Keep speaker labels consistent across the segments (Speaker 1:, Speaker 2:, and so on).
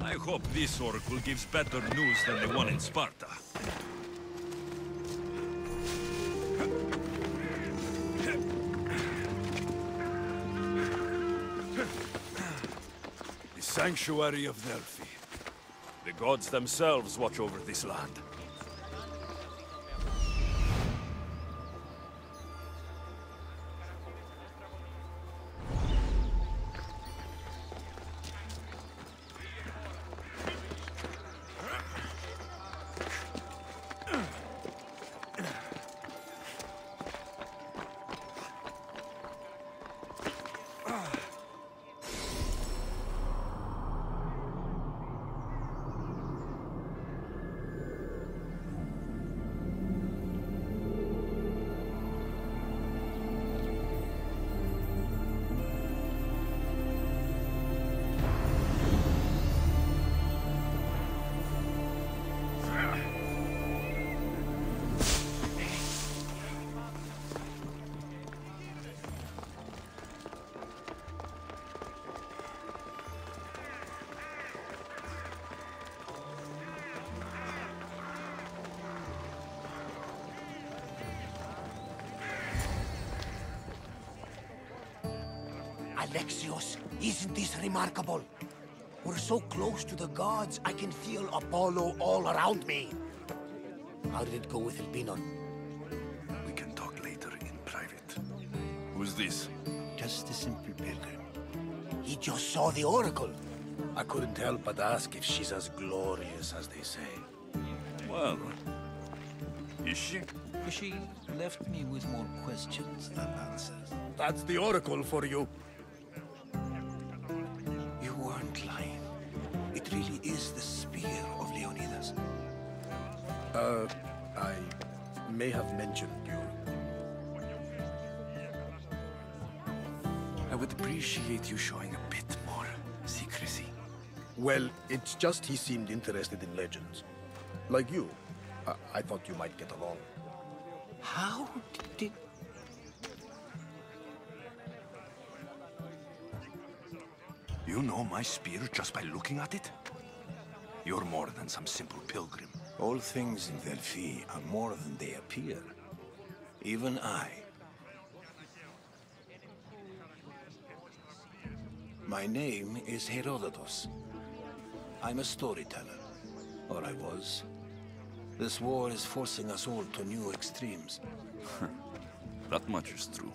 Speaker 1: I hope this oracle gives better news than the one in Sparta.
Speaker 2: The sanctuary of Delphi. The gods themselves watch over this land.
Speaker 3: Alexios, isn't this remarkable? We're so close to the gods, I can feel Apollo all around me. How did it go with Elpinon?
Speaker 2: We can talk later in private. Who's this?
Speaker 3: Just a simple pilgrim. He just saw the oracle.
Speaker 2: I couldn't help but ask if she's as glorious as they say.
Speaker 1: Well, is she?
Speaker 4: She left me with more questions than answers.
Speaker 2: That's the oracle for you.
Speaker 4: You weren't lying. It really is the spear of Leonidas.
Speaker 2: I may have mentioned you. I would appreciate you showing a bit more secrecy. Well, it's just he seemed interested in legends. Like you. I thought you might get along.
Speaker 4: How did...
Speaker 2: You know my spear just by looking at it? You're more than some simple pilgrim.
Speaker 4: All things in Delphi are more than they appear. Even I. My name is Herodotus. I'm a storyteller. Or I was. This war is forcing us all to new extremes.
Speaker 1: That much is true.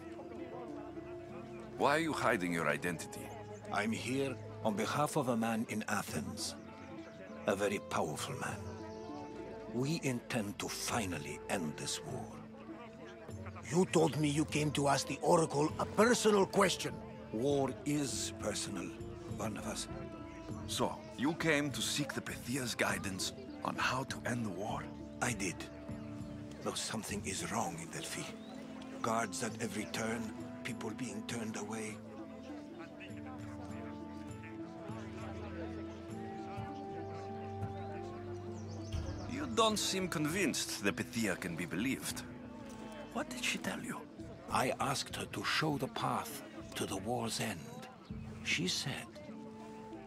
Speaker 1: Why are you hiding your identity?
Speaker 4: I'm here on behalf of a man in Athens. A very powerful man. We intend to finally end this war.
Speaker 3: You told me you came to ask the oracle a personal question.
Speaker 4: War is personal, Barnabas.
Speaker 1: So, you came to seek the Pythia's guidance on how to end the war?
Speaker 4: I did. Though something is wrong in Delphi. Guards at every turn, people being turned away.
Speaker 1: You don't seem convinced the Pythia can be believed. What did she tell you?
Speaker 4: I asked her to show the path to the war's end. She said,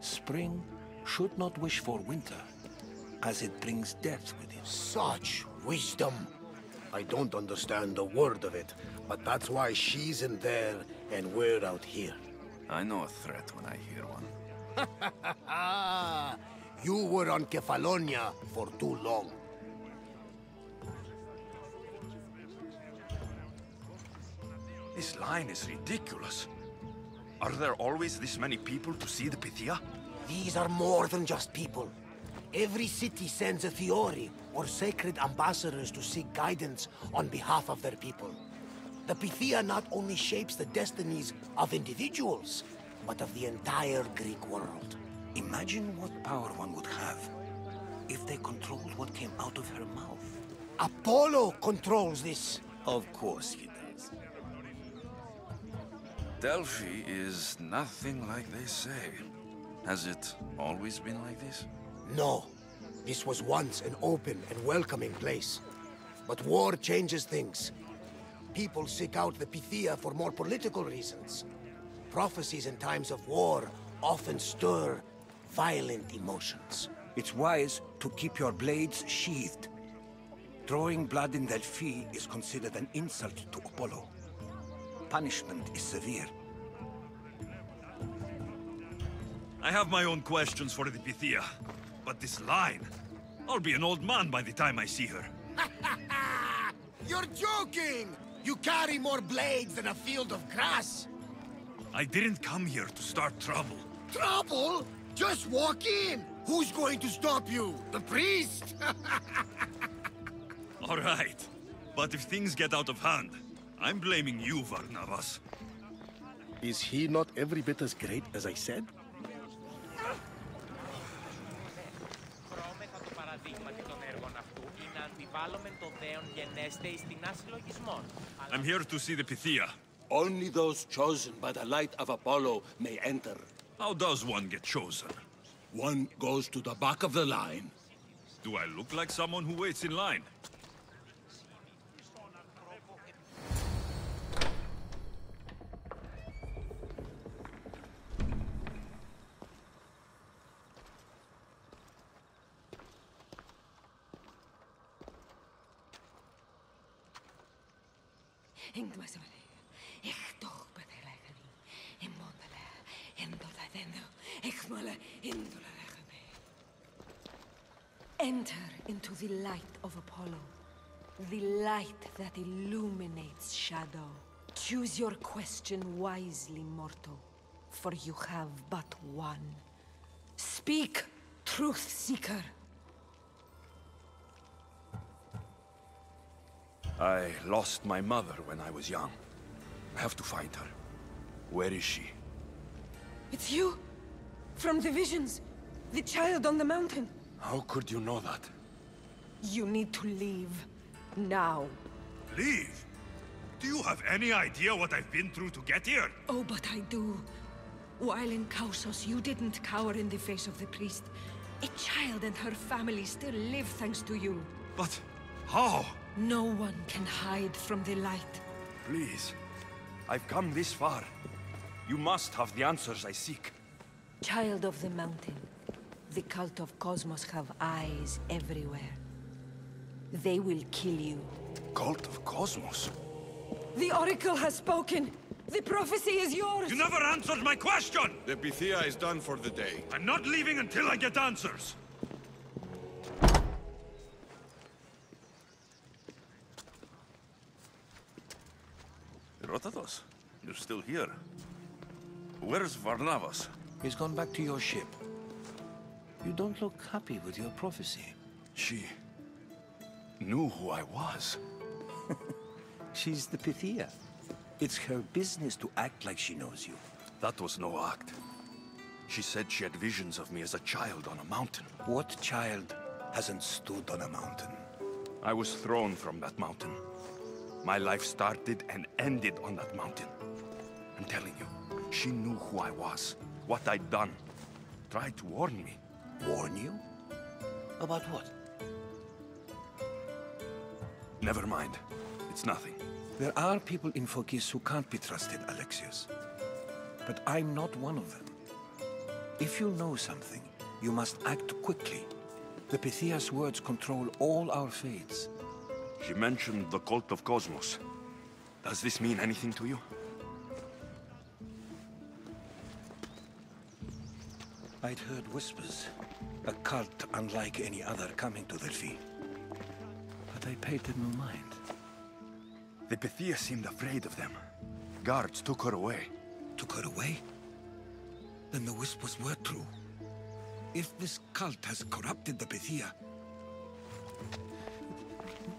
Speaker 4: spring should not wish for winter, as it brings death with it.
Speaker 3: Such wisdom.
Speaker 2: I don't understand a word of it, but that's why she's in there and we're out here.
Speaker 1: I know a threat when I hear one.
Speaker 3: You were on Kefalonia for too long.
Speaker 1: This line is ridiculous. Are there always this many people to see the Pythia?
Speaker 3: These are more than just people. Every city sends a Fiori, or sacred ambassadors to seek guidance on behalf of their people. The Pythia not only shapes the destinies of individuals, but of the entire Greek world.
Speaker 4: Imagine what power one would have if they controlled what came out of her mouth.
Speaker 3: Apollo controls this.
Speaker 4: Of course he does.
Speaker 1: Delphi is nothing like they say. Has it always been like this?
Speaker 3: No. This was once an open and welcoming place. But war changes things. People seek out the Pythia for more political reasons. Prophecies in times of war often stir violent emotions.
Speaker 4: It's wise to keep your blades sheathed. Drawing blood in Delphi is considered an insult to Apollo. Punishment is severe.
Speaker 1: I have my own questions for the Pythia, but this line... I'll be an old man by the time I see her.
Speaker 3: You're joking! You carry more blades than a field of grass!
Speaker 1: I didn't come here to start trouble.
Speaker 3: Trouble? Just walk in! Who's going to stop you? The priest?
Speaker 1: All right. But if things get out of hand, I'm blaming you, Varnavas.
Speaker 2: Is he not every bit as great as I said?
Speaker 1: I'm here to see the Pythia.
Speaker 5: Only those chosen by the light of Apollo may enter.
Speaker 1: How does one get chosen?
Speaker 5: One goes to the back of the line.
Speaker 1: Do I look like someone who waits in line?
Speaker 6: Enter into the light of Apollo, the light that illuminates shadow. Choose your question wisely, mortal, for you have but one. Speak, truth seeker.
Speaker 1: I lost my mother when I was young. I have to find her. Where is she?
Speaker 6: It's you! From the visions! The child on the mountain!
Speaker 1: How could you know that?
Speaker 6: You need to leave. Now.
Speaker 1: Leave? Do you have any idea what I've been through to get here?
Speaker 6: Oh, but I do. While in Kausos, you didn't cower in the face of the priest. A child and her family still live thanks to you.
Speaker 1: But... how?
Speaker 6: No one can hide from the light.
Speaker 1: Please. I've come this far. You must have the answers I seek.
Speaker 6: Child of the mountain. The cult of Cosmos have eyes everywhere. They will kill you.
Speaker 1: Cult of Cosmos?
Speaker 6: The Oracle has spoken! The prophecy is yours!
Speaker 1: You never answered my question!
Speaker 7: The Pythia is done for the day.
Speaker 1: I'm not leaving until I get answers! Herodotus, you're still here. Where's Varnavas?
Speaker 4: He's gone back to your ship. You don't look happy with your prophecy.
Speaker 1: She... knew who I was.
Speaker 4: She's the Pythia. It's her business to act like she knows you.
Speaker 1: That was no act. She said she had visions of me as a child on a mountain.
Speaker 4: What child hasn't stood on a mountain?
Speaker 1: I was thrown from that mountain. My life started and ended on that mountain. I'm telling you, she knew who I was, what I'd done. Tried to warn me.
Speaker 4: Warn you? About what?
Speaker 1: Never mind. It's nothing.
Speaker 4: There are people in Phokis who can't be trusted, Alexius. But I'm not one of them. If you know something, you must act quickly. The Pythia's words control all our fates.
Speaker 1: She mentioned the cult of Cosmos. Does this mean anything to you?
Speaker 4: I'd heard whispers. A cult unlike any other coming to Delphi. But I paid them no mind.
Speaker 1: The Pythia seemed afraid of them. Guards took her away.
Speaker 4: Took her away? Then the whispers were true. If this cult has corrupted the Pythia...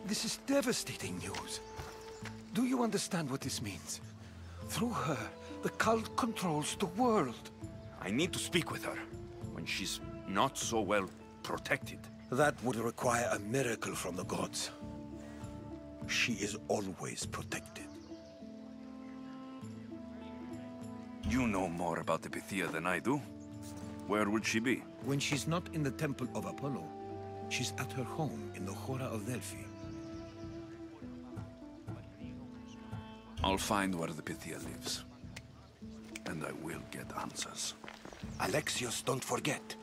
Speaker 4: This is devastating news. Do you understand what this means? Through her, the cult controls the world.
Speaker 1: I need to speak with her, when she's not so well protected.
Speaker 4: That would require a miracle from the gods. She is always protected.
Speaker 1: You know more about the Pythia than I do. Where would she be?
Speaker 4: When she's not in the temple of Apollo, she's at her home in the Hora of Delphi.
Speaker 1: I'll find where the Pythia lives. And I will get answers.
Speaker 4: Alexios, don't forget.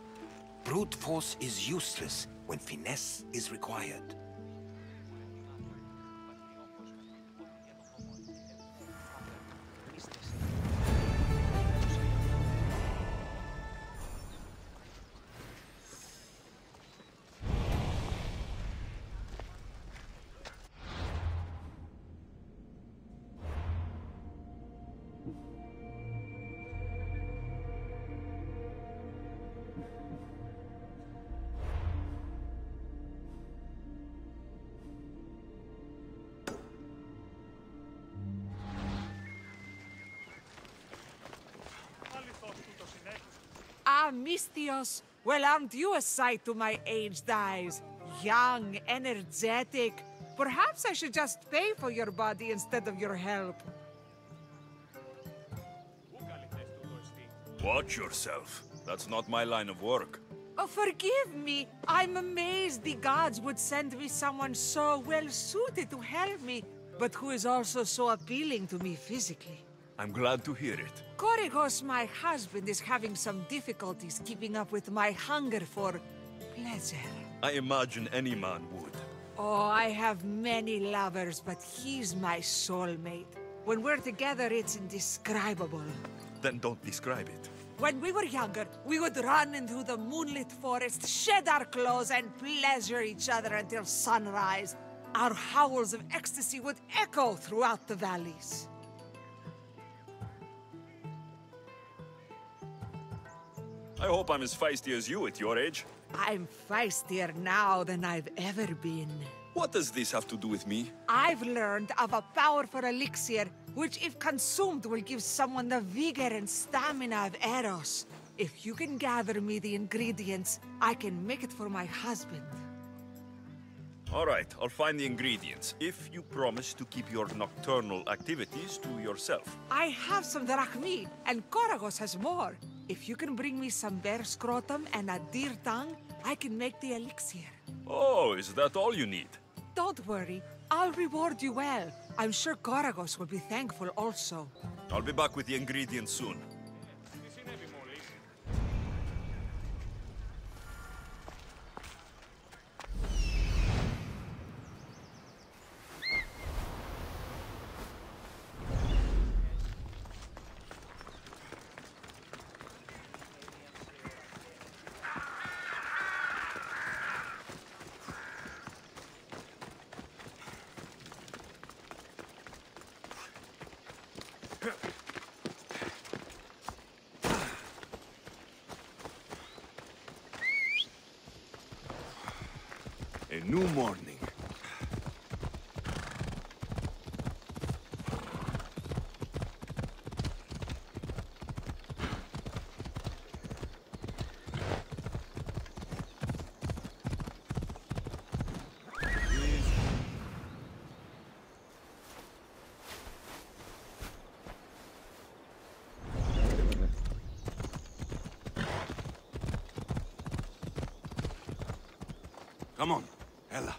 Speaker 4: Brute force is useless when finesse is required.
Speaker 8: Ah, Mystios! Well, aren't you a sight to my aged eyes? Young, energetic. Perhaps I should just pay for your body instead of your help.
Speaker 1: Watch yourself. That's not my line of work.
Speaker 8: Oh, forgive me. I'm amazed the gods would send me someone so well-suited to help me, but who is also so appealing to me physically.
Speaker 1: I'm glad to hear it.
Speaker 8: Korygos, my husband, is having some difficulties keeping up with my hunger for pleasure.
Speaker 1: I imagine any man would.
Speaker 8: Oh, I have many lovers, but he's my soulmate. When we're together, it's indescribable.
Speaker 1: Then don't describe it.
Speaker 8: When we were younger, we would run into the moonlit forest, shed our clothes, and pleasure each other until sunrise. Our howls of ecstasy would echo throughout the valleys.
Speaker 1: I hope I'm as feisty as you at your age.
Speaker 8: I'm feistier now than I've ever been.
Speaker 1: What does this have to do with me?
Speaker 8: I've learned of a powerful elixir, which if consumed will give someone the vigor and stamina of Eros. If you can gather me the ingredients, I can make it for my husband.
Speaker 1: All right, I'll find the ingredients, if you promise to keep your nocturnal activities to yourself.
Speaker 8: I have some drachmi, and Korygos has more. If you can bring me some bear scrotum and a deer tongue, I can make the elixir.
Speaker 1: Oh, is that all you need?
Speaker 8: Don't worry, I'll reward you well. I'm sure Korygos will be thankful also.
Speaker 1: I'll be back with the ingredients soon. A new morning. Come on, Ella.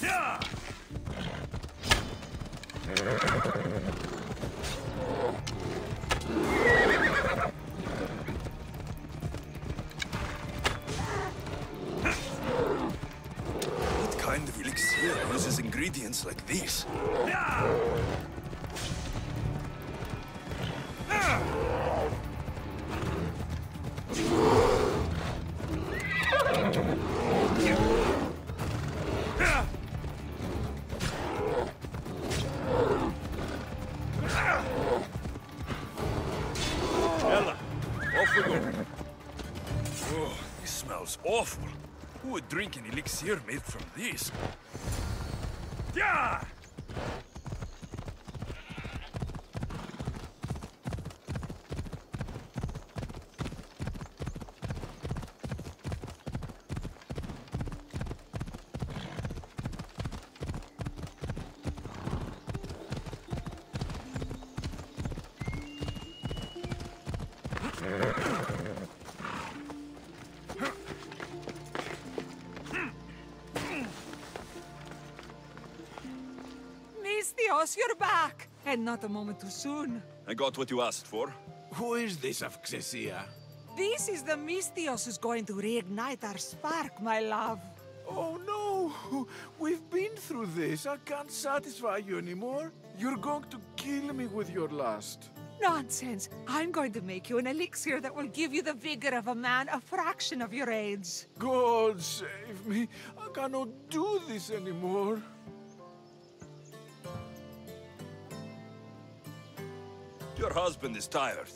Speaker 1: Yeah! What kind of elixir uses ingredients like these? Yeah! Awful. Who would drink an elixir made from this? Yeah!
Speaker 8: Mystios, you're back! and not a moment too soon.
Speaker 1: I got what you asked for.
Speaker 9: Who is this of Xesia?
Speaker 8: This is the Mystios who's going to reignite our spark, my love.
Speaker 9: Oh no! We've been through this. I can't satisfy you anymore. You're going to kill me with your lust.
Speaker 8: Nonsense. I'm going to make you an elixir that will give you the vigor of a man a fraction of your age.
Speaker 9: God save me. I cannot do this anymore.
Speaker 1: Your husband is tired.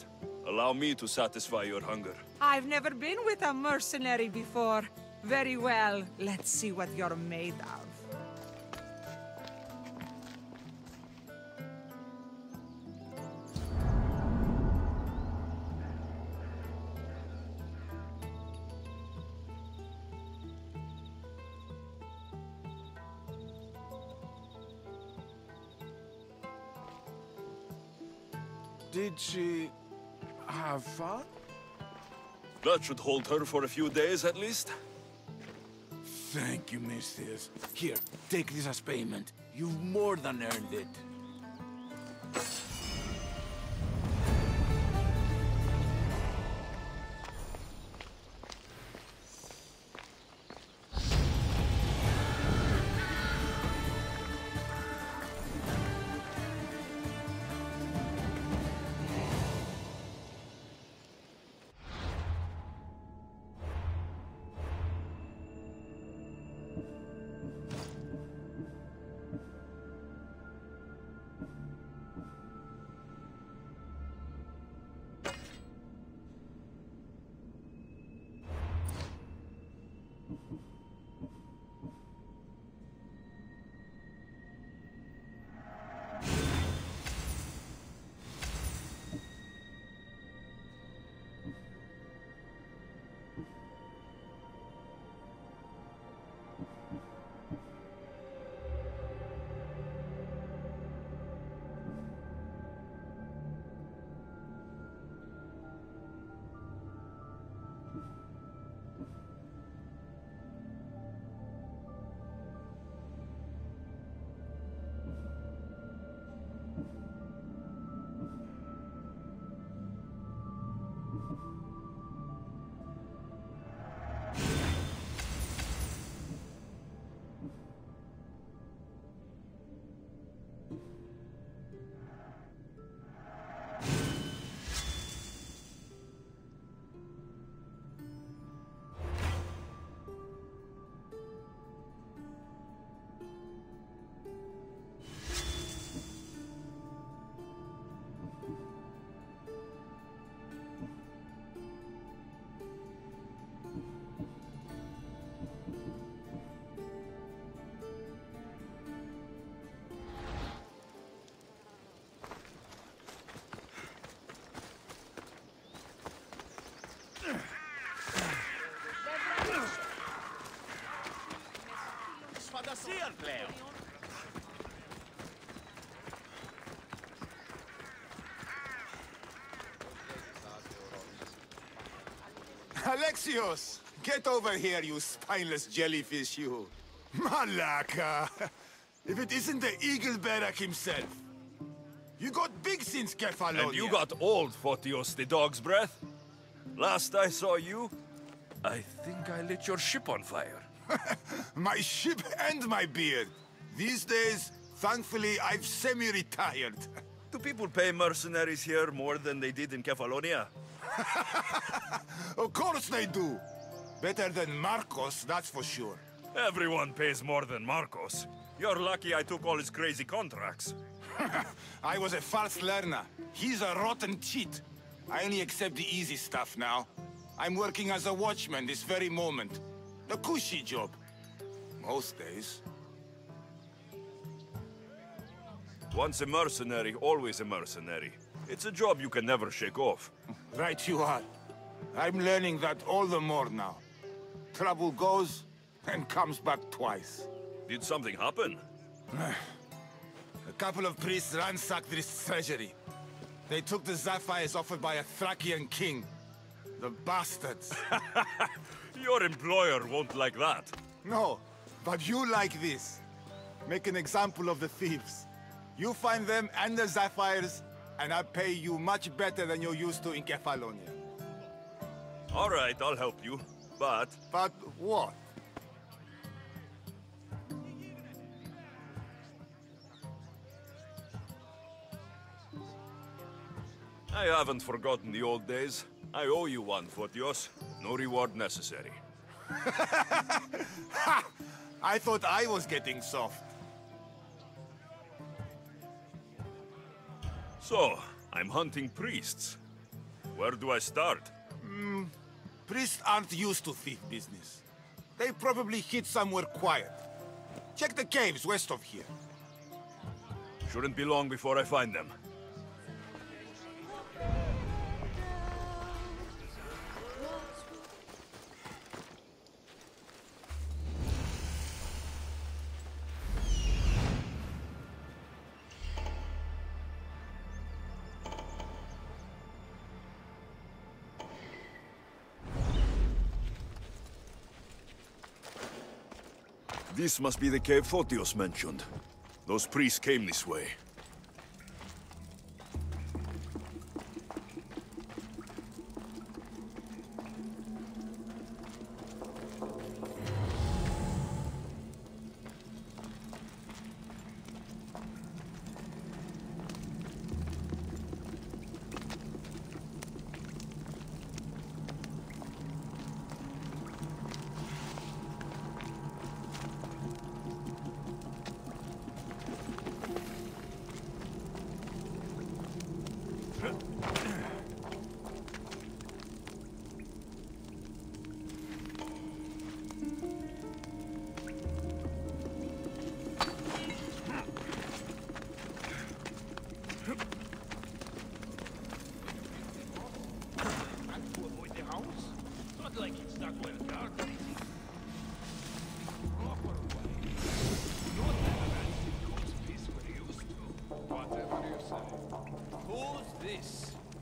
Speaker 1: Allow me to satisfy your hunger.
Speaker 8: I've never been with a mercenary before. Very well. Let's see what you're made of.
Speaker 9: Did she have fun?
Speaker 1: That should hold her for a few days at least.
Speaker 9: Thank you, Mystios. Here, take this as payment. You've more than earned it.
Speaker 10: Alexios! Get over here, you spineless jellyfish, you! Malaka! If it isn't the Eagle Barak himself! You got big since Kefalonia!
Speaker 1: And you got old, Photios the dog's breath. Last I saw you, I think I lit your ship on fire.
Speaker 10: My ship and my beard! These days, thankfully, I've semi-retired.
Speaker 1: Do people pay mercenaries here more than they did in Kefalonia?
Speaker 10: Of course they do! Better than Marcos, that's for sure.
Speaker 1: Everyone pays more than Marcos. You're lucky I took all his crazy contracts.
Speaker 10: I was a fast learner. He's a rotten cheat. I only accept the easy stuff now. I'm working as a watchman this very moment. A cushy job. Most days.
Speaker 1: Once a mercenary, always a mercenary. It's a job you can never shake off.
Speaker 10: Right you are. I'm learning that all the more now. Trouble goes and comes back twice.
Speaker 1: Did something happen?
Speaker 10: A couple of priests ransacked this treasury. They took the sapphires offered by a Thracian king. The bastards.
Speaker 1: Your employer won't like that.
Speaker 10: No, but you like this. Make an example of the thieves. You find them and the sapphires, and I'll pay you much better than you're used to in Kefalonia.
Speaker 1: All right, I'll help you, but...
Speaker 10: But what?
Speaker 1: I haven't forgotten the old days. I owe you one, Photios. No reward necessary.
Speaker 10: I thought I was getting soft.
Speaker 1: So, I'm hunting priests. Where do I start?
Speaker 10: Priests aren't used to thief business. They probably hid somewhere quiet. Check the caves west of here.
Speaker 1: Shouldn't be long before I find them. This must be the cave Photios mentioned. Those priests came this way.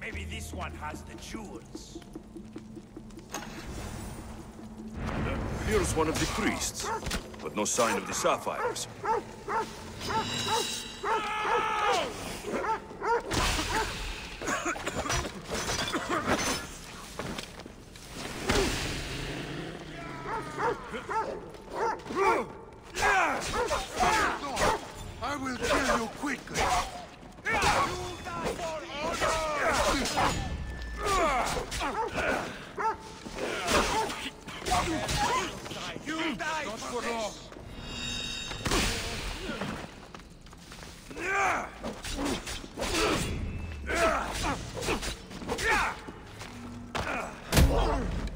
Speaker 11: Maybe this one has the jewels.
Speaker 1: Here's one of the priests, but no sign of the sapphires.
Speaker 9: I will kill you quickly.
Speaker 11: You die for long.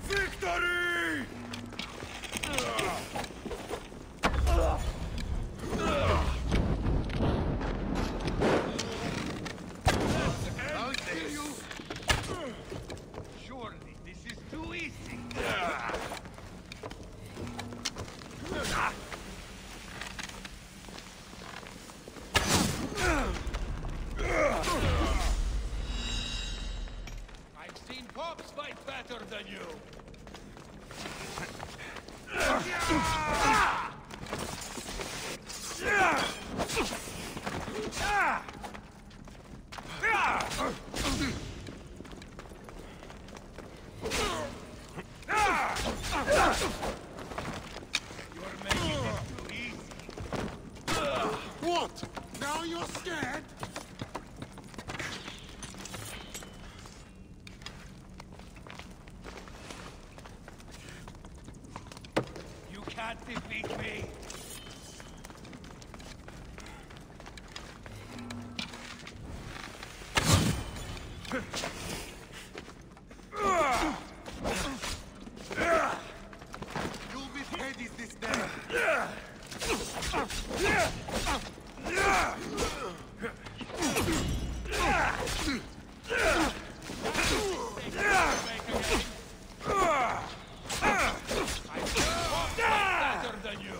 Speaker 1: Victory!
Speaker 11: I'll kill you. Surely this is too easy. I've seen pops fight better than you. You're making it too easy.
Speaker 9: What? Now you're scared?
Speaker 11: You can't defeat me.
Speaker 9: You'll be headies this day.
Speaker 11: Better than you.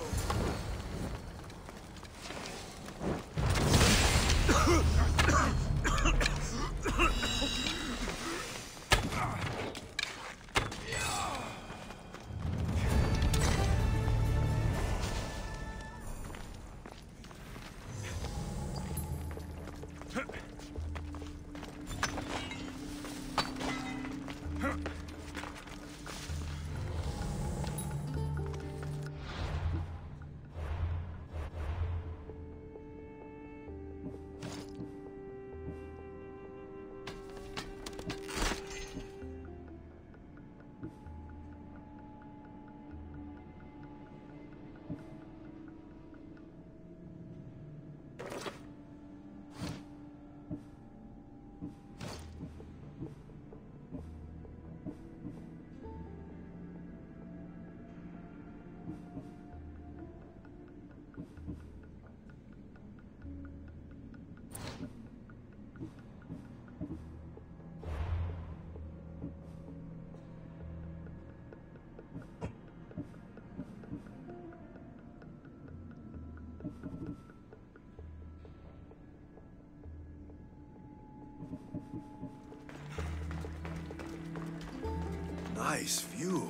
Speaker 1: Nice view.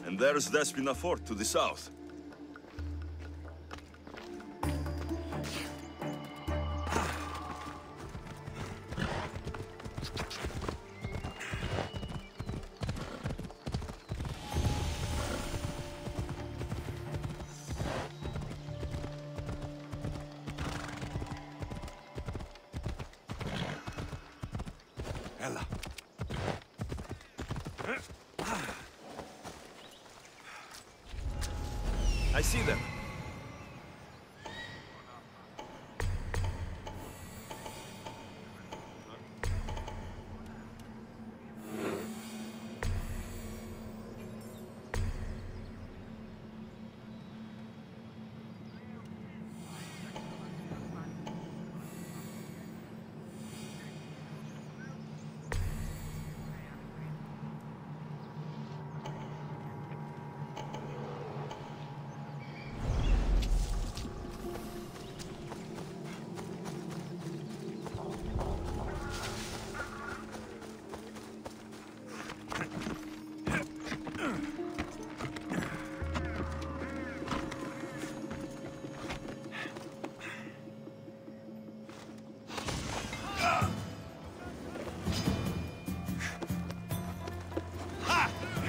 Speaker 1: And there's Despina Fort to the south. I see them.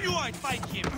Speaker 11: You won't fight him!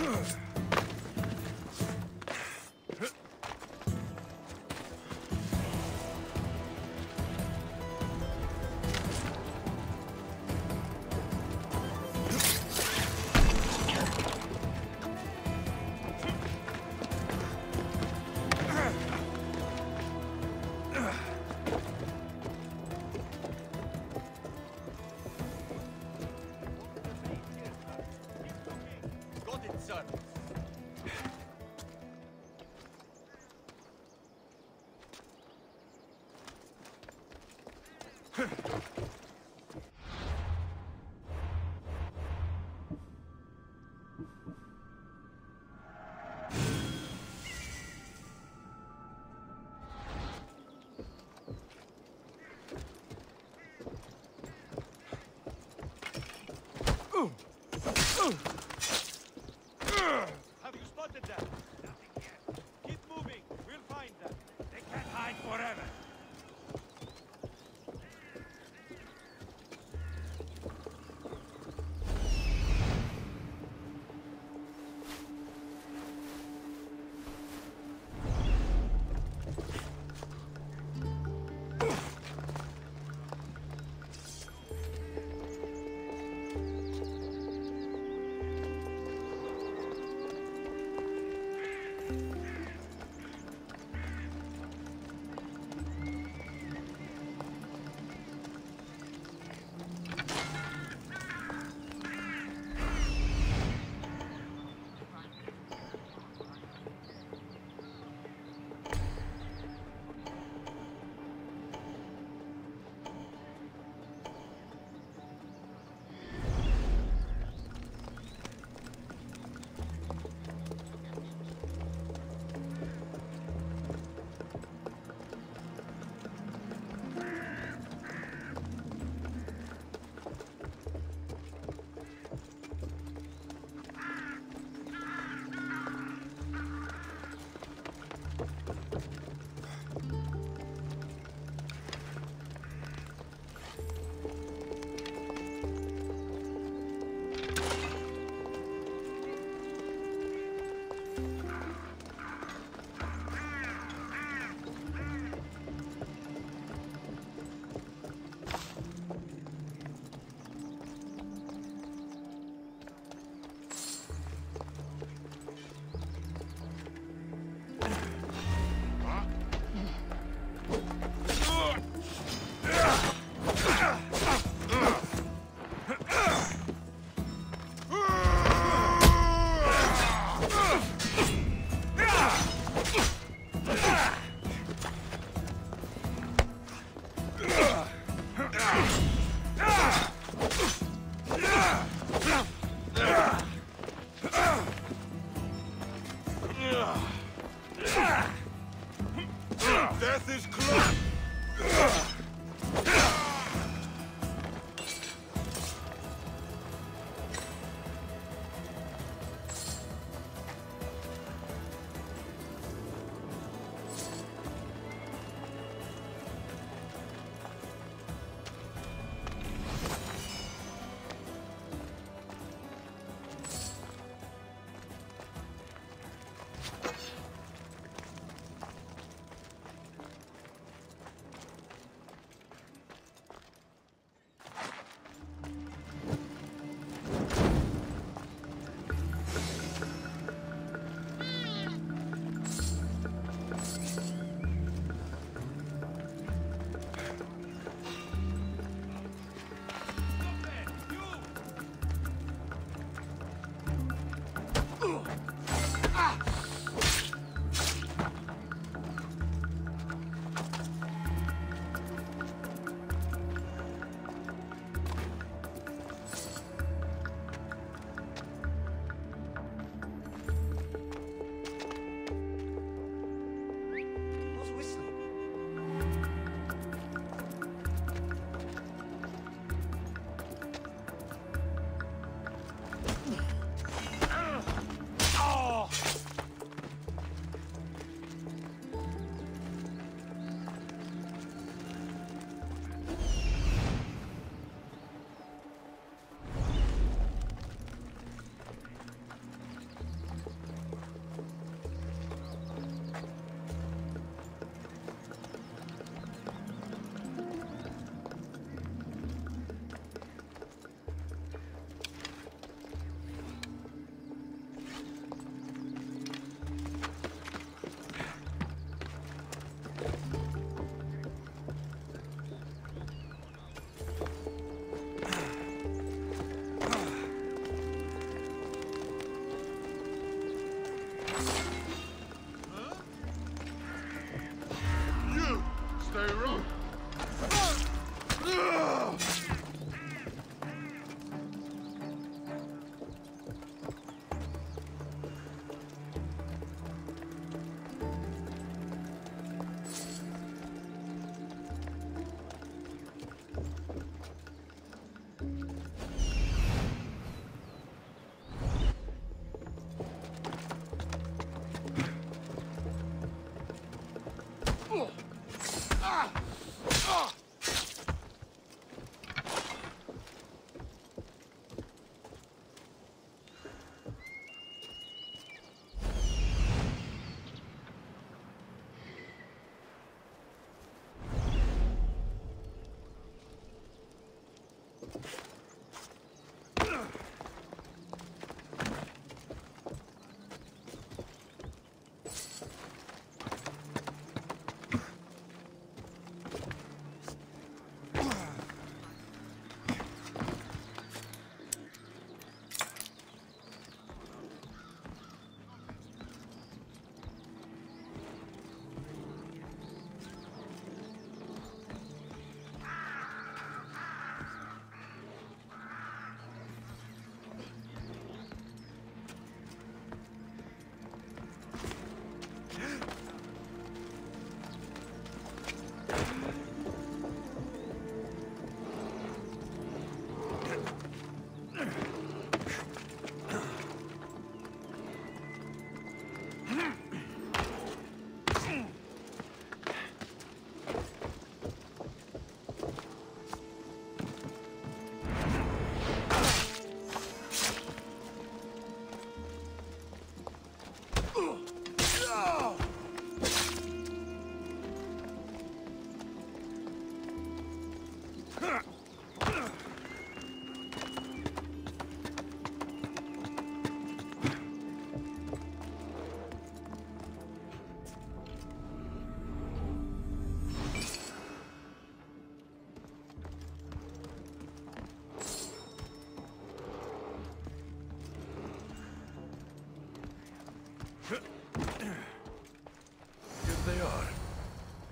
Speaker 1: Here they are.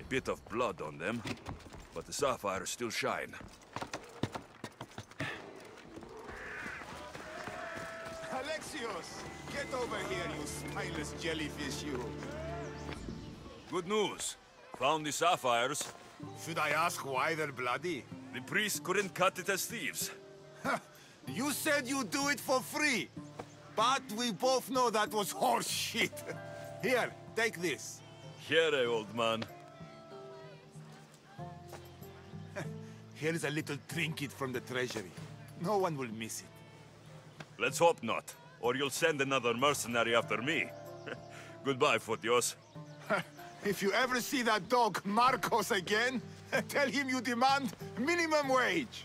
Speaker 1: A bit of blood on them, but the sapphires still shine.
Speaker 10: Alexios! Get over here, you spineless jellyfish, you!
Speaker 1: Good news. Found the sapphires.
Speaker 10: Should I ask why they're bloody?
Speaker 1: The priest couldn't cut it as thieves.
Speaker 10: You said you'd do it for free! But we both know that was horse shit! Here, take this.
Speaker 1: Here, old man.
Speaker 10: Here's a little trinket from the treasury. No one will miss it.
Speaker 1: Let's hope not, or you'll send another mercenary after me. Goodbye, Photios.
Speaker 10: If you ever see that dog Marcos again, tell him you demand minimum wage.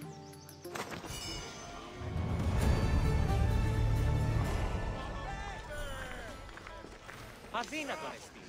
Speaker 11: Αδύνατον εστί.